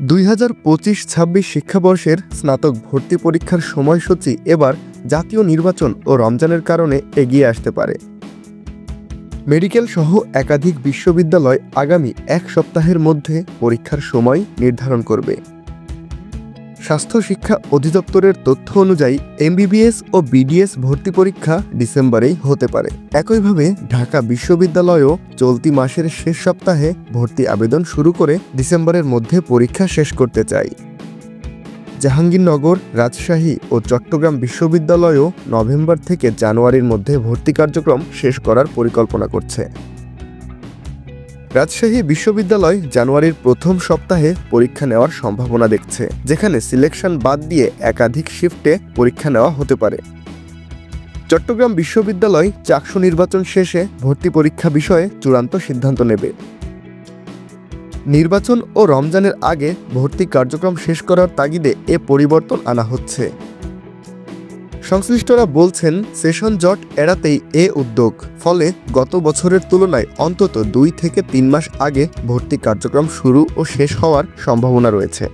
2025-26 শিক্ষাবর্ষের স্নাতক ভর্তি পরীক্ষার সময়সূচি এবার জাতীয় নির্বাচন ও রমজানের কারণে এগিয়ে আসতে পারে। মেডিকেল সহ একাধিক বিশ্ববিদ্যালয় আগামী এক সপ্তাহের মধ্যে পরীক্ষার সময় নির্ধারণ করবে। স্বাস্থ্য শিক্ষা অধিদপ্তরের তথ্য অনুযায়ী এমবিবিএস ও বিডিএস ভর্তি পরীক্ষা ডিসেম্বরেই হতে পারে। একইভাবে ঢাকা বিশ্ববিদ্যালয়ও চলতি মাসের শেষ সপ্তাহে ভর্তি আবেদন শুরু করে ডিসেম্বরের মধ্যে পরীক্ষা শেষ করতে চায়। জাহাঙ্গীরনগর, রাজশাহী ও চট্টগ্রাম বিশ্ববিদ্যালয়ও নভেম্বর থেকে জানুয়ারির মধ্যে ভর্তি কার্যক্রম শেষ করার পরিকল্পনা করছে। রাজশাহী বিশ্ববিদ্যালয় জানুয়ারির প্রথম সপ্তাহে পরীক্ষা নেওয়ার সম্ভাবনা দেখছে, যেখানে সিলেকশন বাদ দিয়ে একাধিক শিফটে পরীক্ষা নেওয়া হতে পারে। চট্টগ্রাম বিশ্ববিদ্যালয় চাকসু নির্বাচন শেষে ভর্তি পরীক্ষা বিষয়ে চূড়ান্ত সিদ্ধান্ত নেবে। নির্বাচন ও রমজানের আগে ভর্তি কার্যক্রম শেষ করার তাগিদে এ পরিবর্তন আনা হচ্ছে। সংশ্লিষ্টরা বলছেন, সেশন জট এড়াতেই এ উদ্যোগ। ফলে গত বছরের তুলনায় অন্তত 2 থেকে 3 মাস আগে ভর্তি কার্যক্রম শুরু ও শেষ হওয়ার সম্ভাবনা রয়েছে।